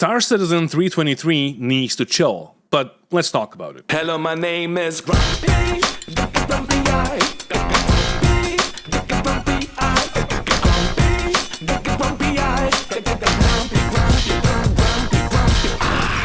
Star Citizen 323 needs to chill, but let's talk about it. Hello, my name is Grumpy.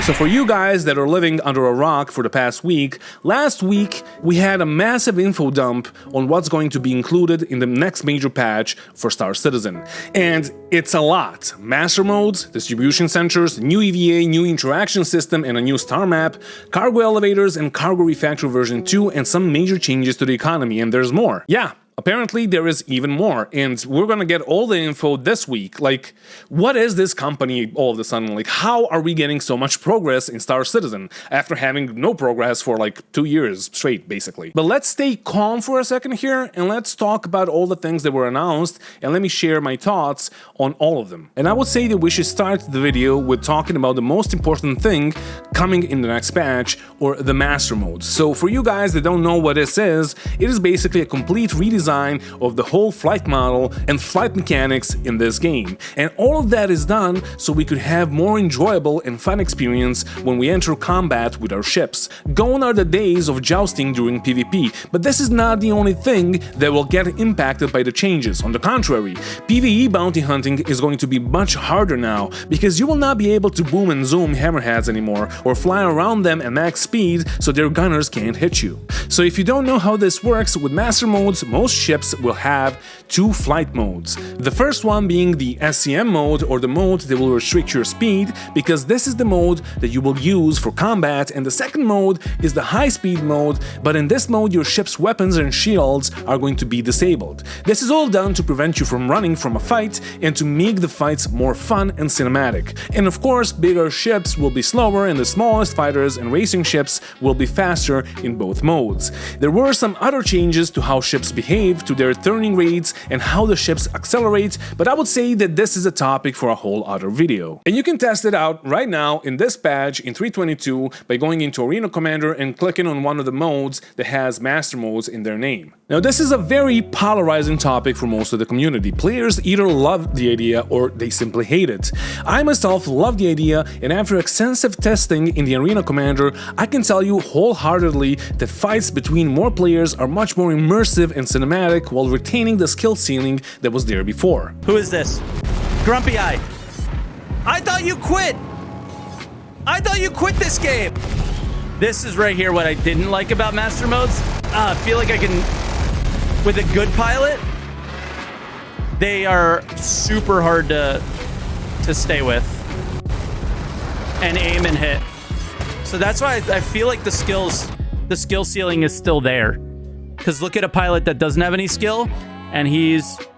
So for you guys that are living under a rock for the past week, last week we had a massive info dump on what's going to be included in the next major patch for Star Citizen. And it's a lot. Master modes, distribution centers, new EVA, new interaction system and a new star map, cargo elevators and cargo refactor version 2 and some major changes to the economy, and there's more. Yeah. Apparently there is even more, and we're gonna get all the info this week. Like, what is this company all of a sudden? Like, how are we getting so much progress in Star Citizen after having no progress for like 2 years straight, basically? But let's stay calm for a second here, and let's talk about all the things that were announced, and let me share my thoughts on all of them. And I would say that we should start the video with talking about the most important thing coming in the next patch, or the Master Mode. So for you guys that don't know what this is, it is basically a complete redesign of the whole flight model and flight mechanics in this game. And all of that is done so we could have more enjoyable and fun experience when we enter combat with our ships. Gone are the days of jousting during PvP, but this is not the only thing that will get impacted by the changes. On the contrary, PvE bounty hunting is going to be much harder now, because you will not be able to boom and zoom hammerheads anymore, or fly around them at max speed so their gunners can't hit you. So if you don't know how this works, with Master Modes, most ships will have 2 flight modes. The first one being the SCM mode, or the mode that will restrict your speed, because this is the mode that you will use for combat, and the second mode is the high speed mode, but in this mode your ship's weapons and shields are going to be disabled. This is all done to prevent you from running from a fight and to make the fights more fun and cinematic. And of course, bigger ships will be slower and the smallest fighters and racing ships will be faster in both modes. There were some other changes to how ships behave, to their turning rates and how the ships accelerate, but I would say that this is a topic for a whole other video. And you can test it out right now in this patch in 322 by going into Arena Commander and clicking on one of the modes that has Master Modes in their name. Now this is a very polarizing topic for most of the community. Players either love the idea or they simply hate it. I myself love the idea, and after extensive testing in the Arena Commander, I can tell you wholeheartedly that fights between more players are much more immersive and cinematic while retaining the skill ceiling that was there before. Who is this? Grumpy Eye. I thought you quit! I thought you quit this game! This is right here what I didn't like about Master Modes. I feel like I can... With a good pilot, they are super hard to stay with and aim and hit. So that's why I feel like the skill ceiling is still there. Because look at a pilot that doesn't have any skill, and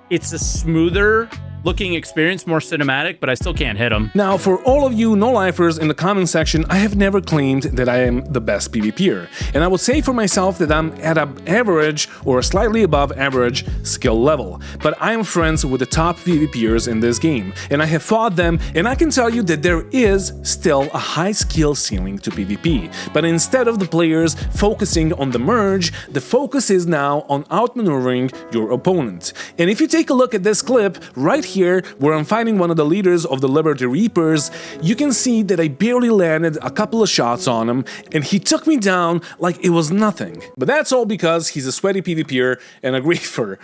it's a smoother looking experience, more cinematic, but I still can't hit him. Now, for all of you no-lifers in the comment section, I have never claimed that I am the best PvPer, and I would say for myself that I'm at an average or slightly above average skill level, but I am friends with the top PvPers in this game, and I have fought them, and I can tell you that there is still a high skill ceiling to PvP, but instead of the players focusing on the merge, the focus is now on outmaneuvering your opponent. And if you take a look at this clip right here, where I'm fighting one of the leaders of the Liberty Reapers, you can see that I barely landed a couple of shots on him, and he took me down like it was nothing. But that's all because he's a sweaty PvPer and a griefer.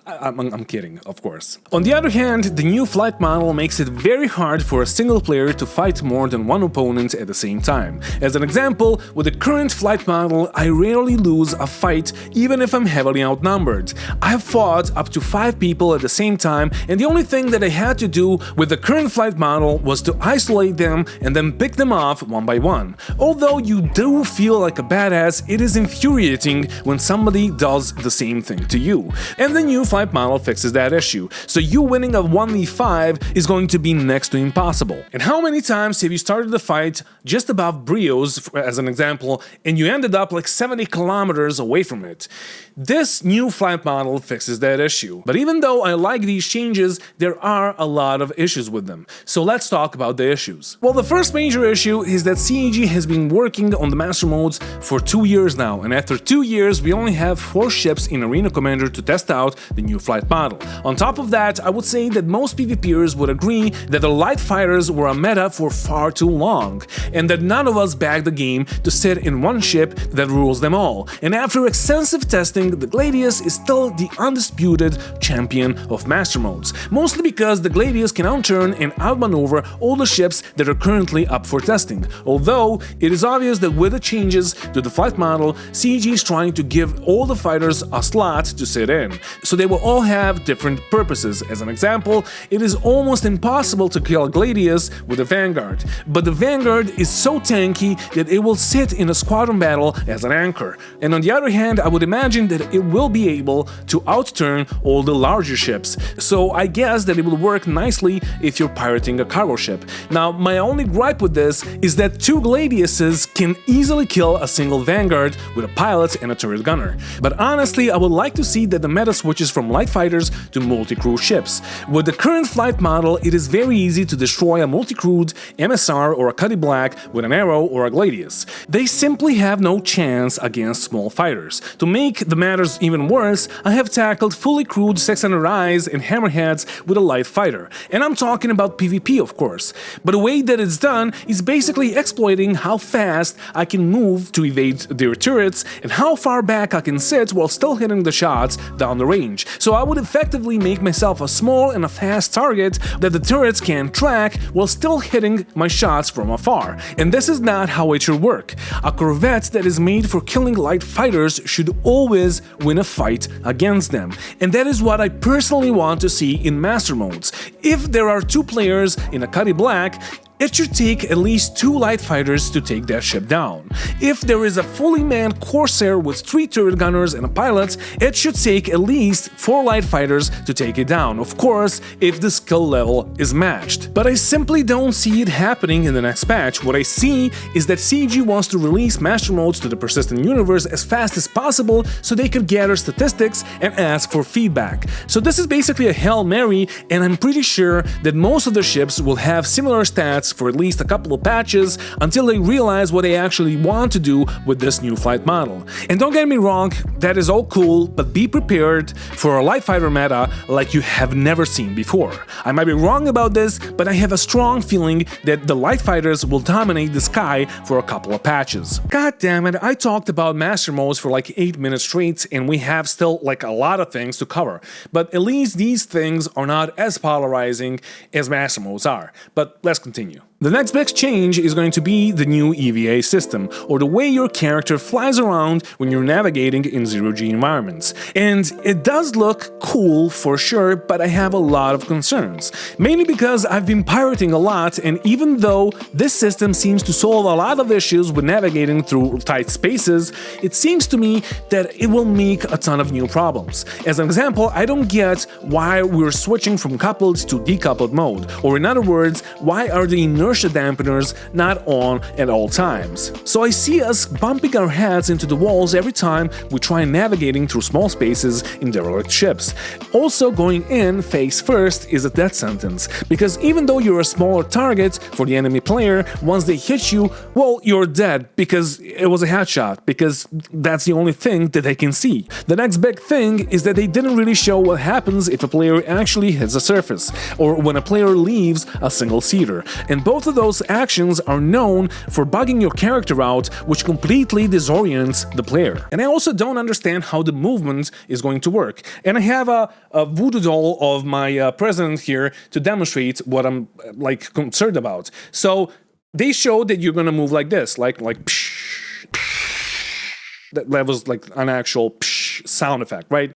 I'm kidding, of course. On the other hand, the new flight model makes it very hard for a single player to fight more than one opponent at the same time. As an example, with the current flight model, I rarely lose a fight even if I'm heavily outnumbered. I've fought up to 5 people at the same time, and the only thing that I had to do with the current flight model was to isolate them and then pick them off one by one. Although you do feel like a badass, it is infuriating when somebody does the same thing to you. And the new flight model fixes that issue, so you winning a 1v5 is going to be next to impossible. And how many times have you started the fight just above Brios, as an example, and you ended up like 70 kilometers away from it? This new flight model fixes that issue. But even though I like these changes, there are a lot of issues with them. So let's talk about the issues. Well, the first major issue is that CEG has been working on the Master Modes for 2 years now, and after 2 years we only have 4 ships in Arena Commander to test out the new flight model. On top of that, I would say that most PvPers would agree that the light fighters were a meta for far too long, and that none of us backed the game to sit in one ship that rules them all. And after extensive testing, the Gladius is still the undisputed champion of Master Modes, mostly because the Gladius can outturn and outmaneuver all the ships that are currently up for testing. Although, it is obvious that with the changes to the flight model, CG is trying to give all the fighters a slot to sit in, so they will all have different purposes. As an example, it is almost impossible to kill a Gladius with a Vanguard, but the Vanguard is so tanky that it will sit in a squadron battle as an anchor. And on the other hand, I would imagine that it will be able to outturn all the larger ships, so I guess that it will work nicely if you're pirating a cargo ship. Now, my only gripe with this is that two Gladiuses can easily kill a single Vanguard with a pilot and a turret gunner. But honestly, I would like to see that the meta switches from light fighters to multi-crew ships. With the current flight model, it is very easy to destroy a multi-crewed MSR or a Cuddy Black with an arrow or a Gladius. They simply have no chance against small fighters. To make the matters even worse, I have tackled fully crewed 600 Eyes and Hammerheads with a light fighter. And I'm talking about PvP, of course. But the way that it's done is basically exploiting how fast I can move to evade their turrets and how far back I can sit while still hitting the shots down the range. So I would effectively make myself a small and a fast target that the turrets can track while still hitting my shots from afar. And this is not how it should work. A corvette that is made for killing light fighters should always win a fight against them. And that is what I personally want to see in Master Modes. If there are two players in a Cuddy Black, it should take at least 2 light fighters to take that ship down. If there is a fully manned Corsair with 3 turret gunners and a pilot, it should take at least 4 light fighters to take it down, of course, if the skill level is matched. But I simply don't see it happening in the next patch. What I see is that CG wants to release Master Modes to the persistent universe as fast as possible so they could gather statistics and ask for feedback. So this is basically a Hail Mary, and I'm pretty sure that most of the ships will have similar stats for at least a couple of patches until they realize what they actually want to do with this new flight model. And don't get me wrong, that is all cool, but be prepared for a light fighter meta like you have never seen before. I might be wrong about this, but I have a strong feeling that the light fighters will dominate the sky for a couple of patches. God damn it, I talked about Master Modes for like 8 minutes straight and we have still like a lot of things to cover. But at least these things are not as polarizing as Master Modes are. But let's continue. The next big change is going to be the new EVA system, or the way your character flies around when you're navigating in zero-G environments. And it does look cool for sure, but I have a lot of concerns. Mainly because I've been pirating a lot, and even though this system seems to solve a lot of issues with navigating through tight spaces, it seems to me that it will make a ton of new problems. As an example, I don't get why we're switching from coupled to decoupled mode, or in other words, why are the inertia dampeners not on at all times. So I see us bumping our heads into the walls every time we try navigating through small spaces in derelict ships. Also, going in face first is a death sentence, because even though you're a smaller target for the enemy player, once they hit you, well, you're dead because it was a headshot, because that's the only thing that they can see. The next big thing is that they didn't really show what happens if a player actually hits a surface, or when a player leaves a single-seater, and both of those actions are known for bugging your character out, which completely disorients the player. And I also don't understand how the movement is going to work. And I have a voodoo doll of my president here to demonstrate what I'm like concerned about. So they showed that you're gonna move like this, like psh, psh. That was like an actual psh sound effect, right?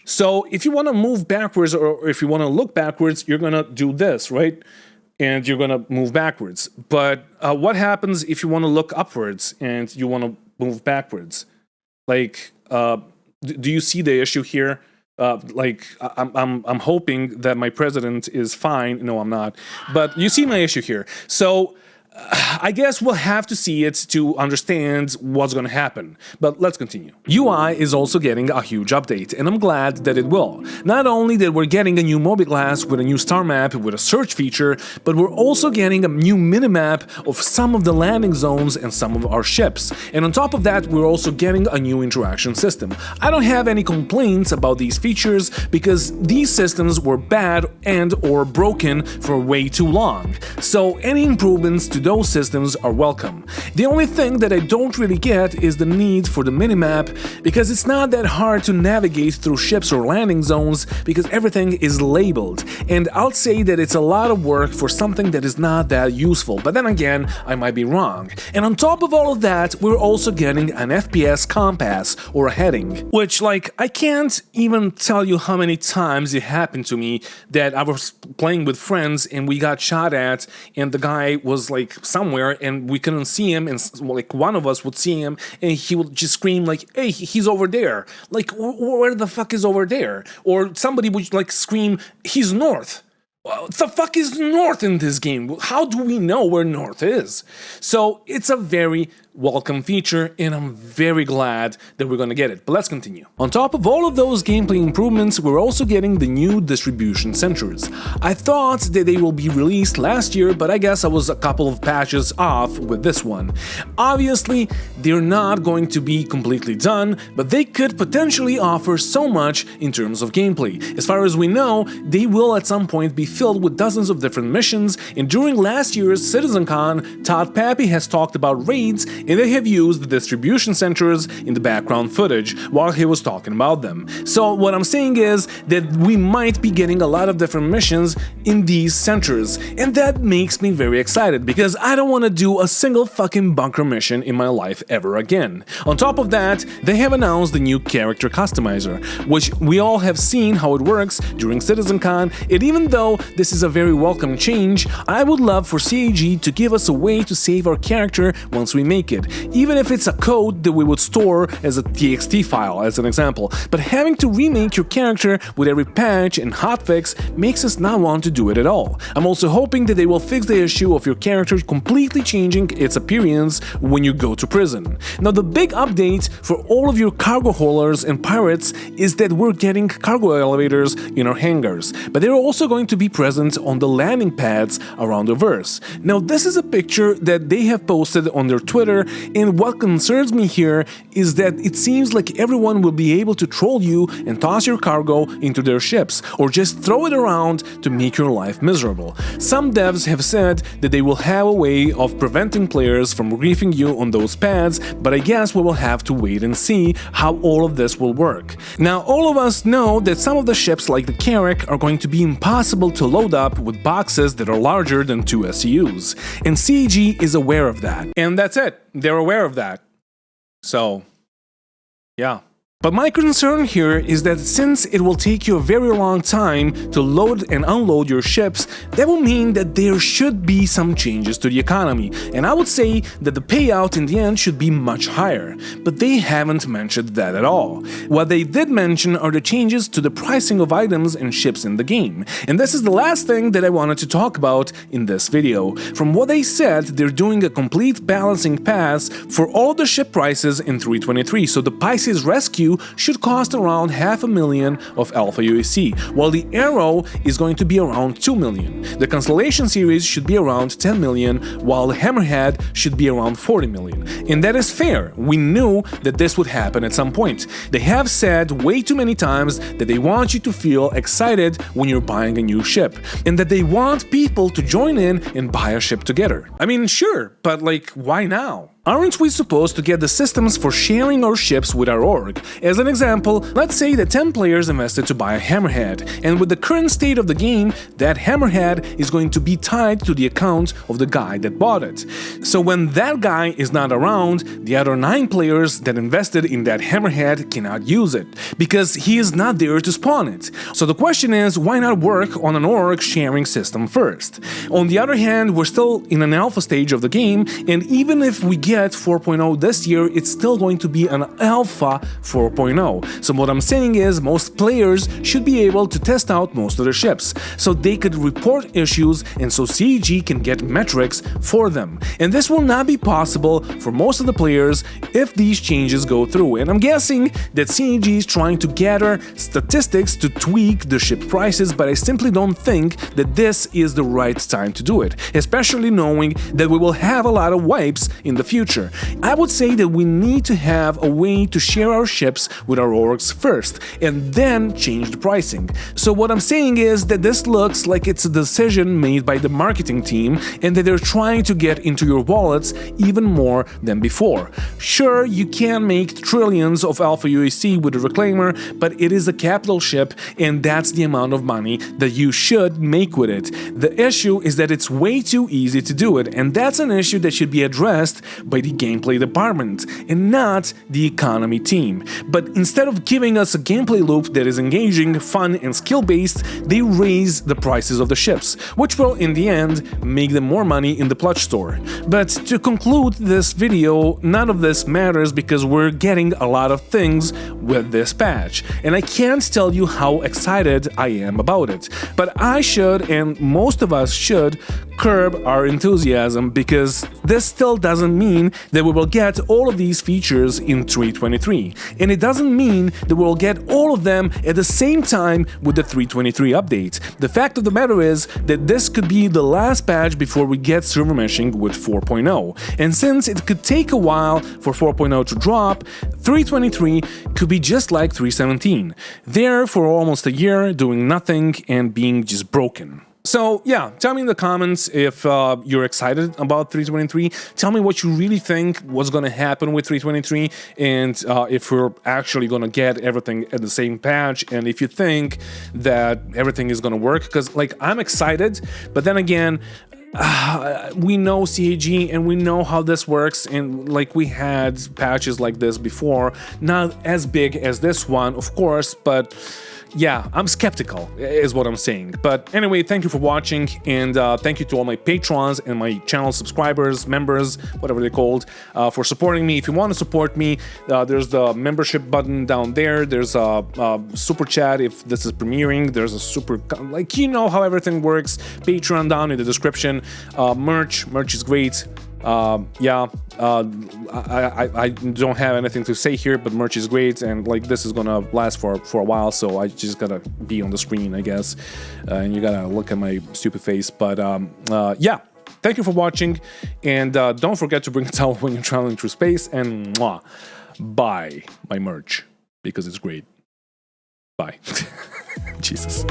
So if you want to move backwards, or if you want to look backwards, you're gonna do this, right? And you're gonna move backwards. But what happens if you want to look upwards and you want to move backwards? Like, do you see the issue here? I'm hoping that my president is fine. No, I'm not. But you see my issue here. So I guess we'll have to see it to understand what's gonna happen, but let's continue. UI is also getting a huge update, and I'm glad that it will. Not only that we're getting a new mobi-glass with a new star map with a search feature, but we're also getting a new minimap of some of the landing zones and some of our ships. And on top of that, we're also getting a new interaction system. I don't have any complaints about these features because these systems were bad and or broken for way too long. So any improvements to those systems are welcome. The only thing that I don't really get is the need for the minimap, because it's not that hard to navigate through ships or landing zones because everything is labeled. And I'll say that it's a lot of work for something that is not that useful, but then again, I might be wrong. And on top of all of that, we're also getting an FPS compass or a heading, which, like, I can't even tell you how many times it happened to me that I was playing with friends and we got shot at and the guy was like somewhere and we couldn't see him, and like one of us would see him and he would just scream like, hey, he's over there, like where the fuck is over there? Or somebody would like scream, he's north. What the fuck is north in this game? How do we know where north is? So it's a very welcome feature, and I'm very glad that we're gonna get it. But let's continue. On top of all of those gameplay improvements, we're also getting the new distribution centers. I thought that they will be released last year, but I guess I was a couple of patches off with this one. Obviously, they're not going to be completely done, but they could potentially offer so much in terms of gameplay. As far as we know, they will at some point be filled with dozens of different missions, and during last year's CitizenCon, Todd Pappy has talked about raids, and they have used the distribution centers in the background footage while he was talking about them. So what I'm saying is that we might be getting a lot of different missions in these centers, and that makes me very excited because I don't want to do a single fucking bunker mission in my life ever again. On top of that, they have announced the new character customizer, which we all have seen how it works during CitizenCon, and even though this is a very welcome change, I would love for CAG to give us a way to save our character once we make it, even if it's a code that we would store as a TXT file, as an example. But having to remake your character with every patch and hotfix makes us not want to do it at all. I'm also hoping that they will fix the issue of your character completely changing its appearance when you go to prison. Now, the big update for all of your cargo haulers and pirates is that we're getting cargo elevators in our hangars, but they're also going to be present on the landing pads around the verse. Now, this is a picture that they have posted on their Twitter, and what concerns me here is that it seems like everyone will be able to troll you and toss your cargo into their ships, or just throw it around to make your life miserable. Some devs have said that they will have a way of preventing players from griefing you on those pads, but I guess we will have to wait and see how all of this will work. Now, all of us know that some of the ships like the Carrack are going to be impossible to load up with boxes that are larger than 2 SCUs, and CAG is aware of that. And that's it. They're aware of that. So, yeah. But my concern here is that since it will take you a very long time to load and unload your ships, that will mean that there should be some changes to the economy, and I would say that the payout in the end should be much higher, but they haven't mentioned that at all. What they did mention are the changes to the pricing of items and ships in the game, and this is the last thing that I wanted to talk about in this video. From what they said, they're doing a complete balancing pass for all the ship prices in 3.23, so the Pisces Rescue should cost around $500,000 of Alpha UAC, while the Arrow is going to be around $2 million. The Constellation series should be around $10 million, while the Hammerhead should be around $40 million. And that is fair. We knew that this would happen at some point. They have said way too many times that they want you to feel excited when you're buying a new ship, and that they want people to join in and buy a ship together. I mean, sure, but like, why now? Aren't we supposed to get the systems for sharing our ships with our org? As an example, let's say that 10 players invested to buy a Hammerhead, and with the current state of the game, that Hammerhead is going to be tied to the account of the guy that bought it. So when that guy is not around, the other 9 players that invested in that Hammerhead cannot use it, because he is not there to spawn it. So the question is, why not work on an org sharing system first? On the other hand, we're still in an alpha stage of the game, and even if we get get 4.0 this year, it's still going to be an alpha 4.0. So what I'm saying is most players should be able to test out most of their ships, so they could report issues and so CEG can get metrics for them. And this will not be possible for most of the players if these changes go through. And I'm guessing that CEG is trying to gather statistics to tweak the ship prices, but I simply don't think that this is the right time to do it, especially knowing that we will have a lot of wipes in the future. I would say that we need to have a way to share our ships with our orgs first, and then change the pricing. So what I'm saying is that this looks like it's a decision made by the marketing team, and that they're trying to get into your wallets even more than before. Sure, you can make trillions of Alpha UAC with a Reclaimer, but it is a capital ship, and that's the amount of money that you should make with it. The issue is that it's way too easy to do it, and that's an issue that should be addressed by the gameplay department and not the economy team. But instead of giving us a gameplay loop that is engaging, fun, and skill-based, they raise the prices of the ships, which will in the end make them more money in the Plutch store. But to conclude this video, none of this matters because we're getting a lot of things with this patch, and I can't tell you how excited I am about it. But I should, and most of us should, curb our enthusiasm, because this still doesn't mean that we will get all of these features in 3.23, and it doesn't mean that we'll get all of them at the same time with the 3.23 update. The fact of the matter is that this could be the last patch before we get server meshing with 4.0, and since it could take a while for 4.0 to drop, 3.23 could be just like 3.17, there for almost a year doing nothing and being just broken. So yeah, tell me in the comments if you're excited about 3.23. Tell me what you really think was going to happen with 3.23, and if we're actually going to get everything at the same patch, and if you think that everything is going to work, because like I'm excited, but then again, we know CAG and we know how this works, and like we had patches like this before, not as big as this one, of course, but yeah, I'm skeptical, is what I'm saying. But anyway, thank you for watching, and thank you to all my patrons and my channel subscribers, members, whatever they're called, for supporting me. If you want to support me, there's the membership button down there. There's a super chat if this is premiering. There's a super, like, you know how everything works. Patreon down in the description. Merch is great. I don't have anything to say here, but merch is great, and like this is gonna last for a while, so I just gotta be on the screen, I guess, and you gotta look at my stupid face. But yeah, thank you for watching, and don't forget to bring a towel when you're traveling through space, and buy my merch because it's great. Bye. Jesus.